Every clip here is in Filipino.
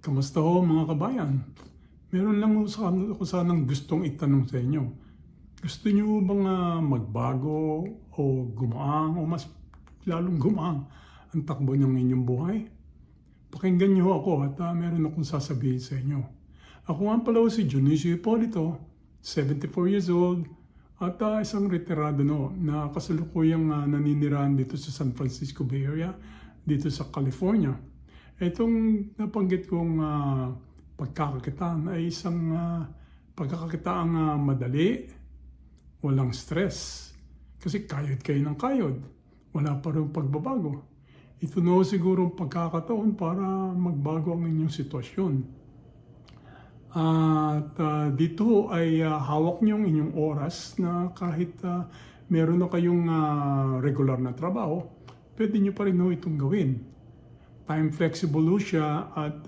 Kamusta ho mga kabayan? Meron lang ako sanang gustong itanong sa inyo. Gusto niyo bang magbago o gumaang o mas lalong gumaang ang takbo ng inyong buhay? Pakinggan niyo ako at meron akong sasabihin sa inyo. Ako nga pala si Dionisio Hipolito, 74 years old, at isang retirado na kasalukuyang naninirahan dito sa San Francisco Bay Area, dito sa California. Itong nabanggit kong pagkakakitaan ay isang pagkakakitaang madali, walang stress. Kasi kayod kayo ng kayod. Wala pa rin pagbabago. Ito na siguro pagkakataon para magbago ang inyong sitwasyon. At dito ay hawak niyo ang inyong oras na kahit meron na kayong regular na trabaho, pwede niyo pa rin itong gawin. Time flexible siya at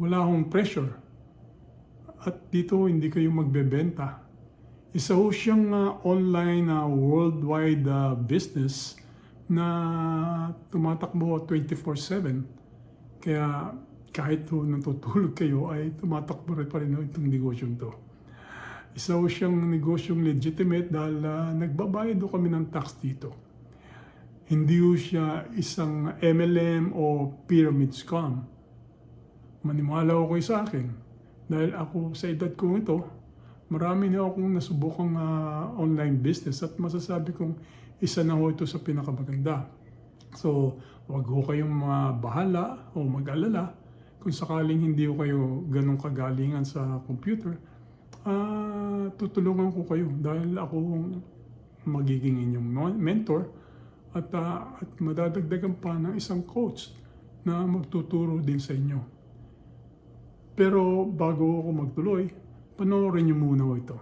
wala akong pressure. At dito hindi kayo magbebenta. Isa ho siyang online worldwide business na tumatakbo 24/7. Kaya kahit natutulog kayo ay tumatakbo rin pa rin itong negosyong to. Isa ho siyang negosyong legitimate dahil nagbabayad ho kami ng tax dito. Hindi ho siya isang MLM o pyramid scam. Maniwala ho kayo sa akin. Dahil ako sa edad ko ito, marami na akong nasubukang online business at masasabi kong isa na ho ito sa pinakamaganda. So, wag ho kayong bahala o mag-alala kung sakaling hindi ho kayo ganong kagalingan sa computer. Tutulungan ko kayo dahil ako magiging inyong mentor at madadagdagan pa ng isang coach na magtuturo din sa inyo. Pero bago ako magtuloy, panoorin niyo muna ito.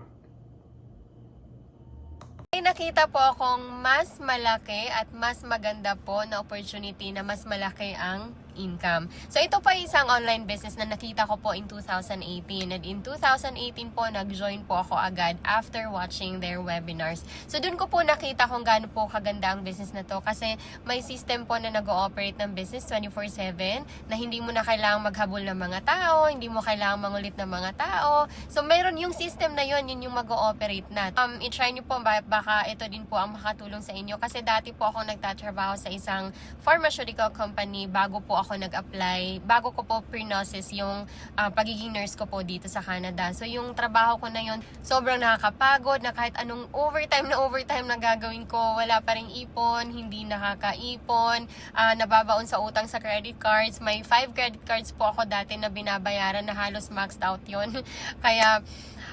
May nakita po akong mas malaki at mas maganda po na opportunity na mas malaki ang income. So ito pa isang online business na nakita ko po in 2018. And in 2018 po, nag-join po ako agad after watching their webinars. So dun ko po nakita kung gaano po kaganda ang business na to kasi may system po na nag-ooperate ng business 24/7 na hindi mo na kailangang maghabol ng mga tao, hindi mo kailangang mangulit ng mga tao. So meron yung system na yun yung mag-ooperate na. I-try nyo po, baka ito din po ang makatulong sa inyo kasi dati po ako nagtatrabaho sa isang pharmaceutical company bago po ako nag-apply, bago ko po pre-process yung pagiging nurse ko po dito sa Canada. So yung trabaho ko na yun, sobrang nakakapagod na kahit anong overtime na gagawin ko, wala pa rin ipon, hindi nakakaipon, nababaon sa utang sa credit cards. May 5 credit cards po ako dati na binabayaran na halos maxed out yun. Kaya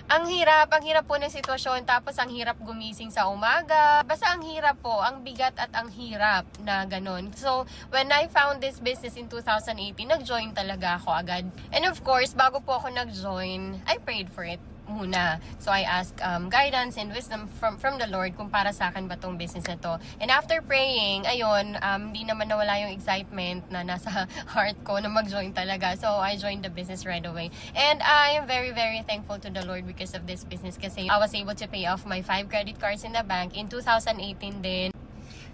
ang hirap po ng sitwasyon, tapos ang hirap gumising sa umaga. Basta ang hirap po, ang bigat at ang hirap na ganun. So, when I found this business in 2018, nag-join talaga ako agad. And of course, bago po ako nag-join, I prayed for it muna. So I asked guidance and wisdom from the Lord kung para sa akin ba tong business na to. And after praying, ayun, hindi naman nawala yung excitement na nasa heart ko na mag-join talaga. So I joined the business right away. And I am very, very thankful to the Lord because of this business kasi I was able to pay off my 5 credit cards in the bank in 2018 din.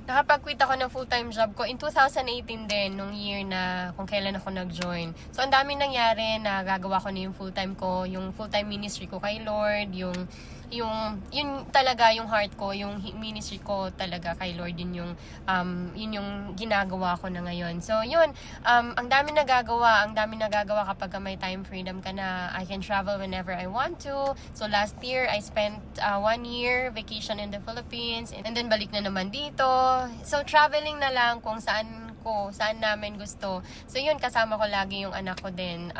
Nakapag-quit ako ng full-time job ko in 2018 din, nung year na kung kailan ako nag-join. So, ang daming nangyari na gagawa ko na yung full-time ko, yung full-time ministry ko kay Lord, yun talaga yung heart ko, yung ministry ko talaga kay Lord, yun yung ginagawa ko na ngayon. So, yun, ang dami nagagawa kapag may time freedom ka na. I can travel whenever I want to. So, last year, I spent 1 year vacation in the Philippines, and then balik na naman dito. So, traveling na lang kung saan namin gusto. So, yun, kasama ko lagi yung anak ko din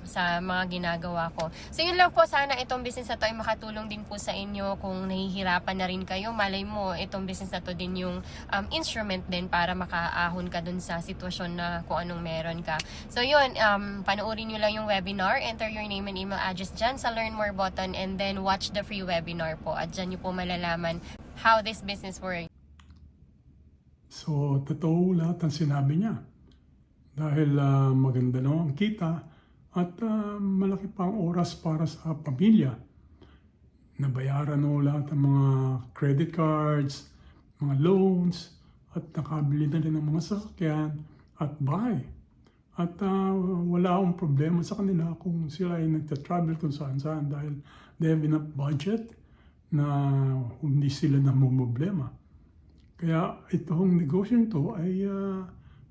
sa mga ginagawa ko. So, yun lang po, sana itong business na to ay makatulong din po sa inyo kung nahihirapan na rin kayo. Malay mo, itong business na to din yung instrument din para makaahon ka dun sa sitwasyon na kung anong meron ka. So, yun, panoorin nyo lang yung webinar, enter your name and email address dyan sa Learn More button, and then watch the free webinar po. At dyan nyo po malalaman how this business works. So, totoo lahat ang sinabi niya. Dahil maganda na ang kita at malaki pa ang oras para sa pamilya. Nabayaran mo lahat ng mga credit cards, mga loans, at nakabili na rin ng mga sasakyan at bahay. At wala akong problema sa kanila kung sila ay nagta-travel kung saan-saan dahil they have enough budget na hindi sila namumblema. Kaya itong negosyo to ay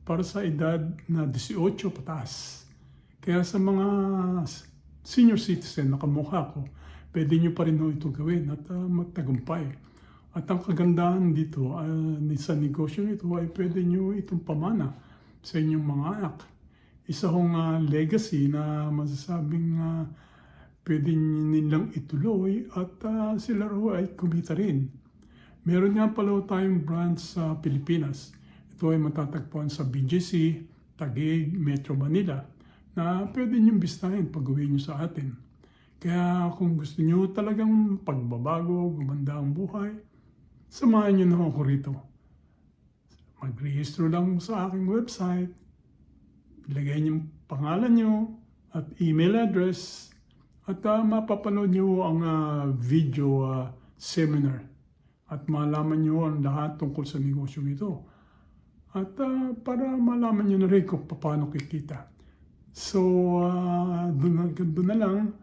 para sa edad na 18 pataas. Kaya sa mga senior citizen na kamukha ko, pwede nyo pa rin ito gawin at magtagumpay. At ang kagandahan dito sa negosyo ito ay pwede nyo itong pamana sa inyong mga anak. Isa hong legacy na masasabing pwede nilang ituloy at sila raw ay kumita rin. Meron nga pala tayong branch sa Pilipinas. Ito ay matatagpuan sa BGC, Taguig, Metro Manila na pwede niyong bistahin pag uwi niyo sa atin. Kaya kung gusto niyo talagang pagbabago, gumanda ang buhay, samahan niyo na ako rito. Mag-rehistro lang sa aking website, ilagay niyo pangalan niyo at email address at mapapanood niyo ang video seminar at malaman niyo ang lahat tungkol sa negosyo ito. At para malaman niyo na rin kung paano kikita. So, doon na lang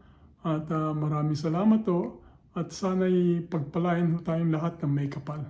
at maraming salamat to at sana'y pagpalain tayong lahat ng may kapal.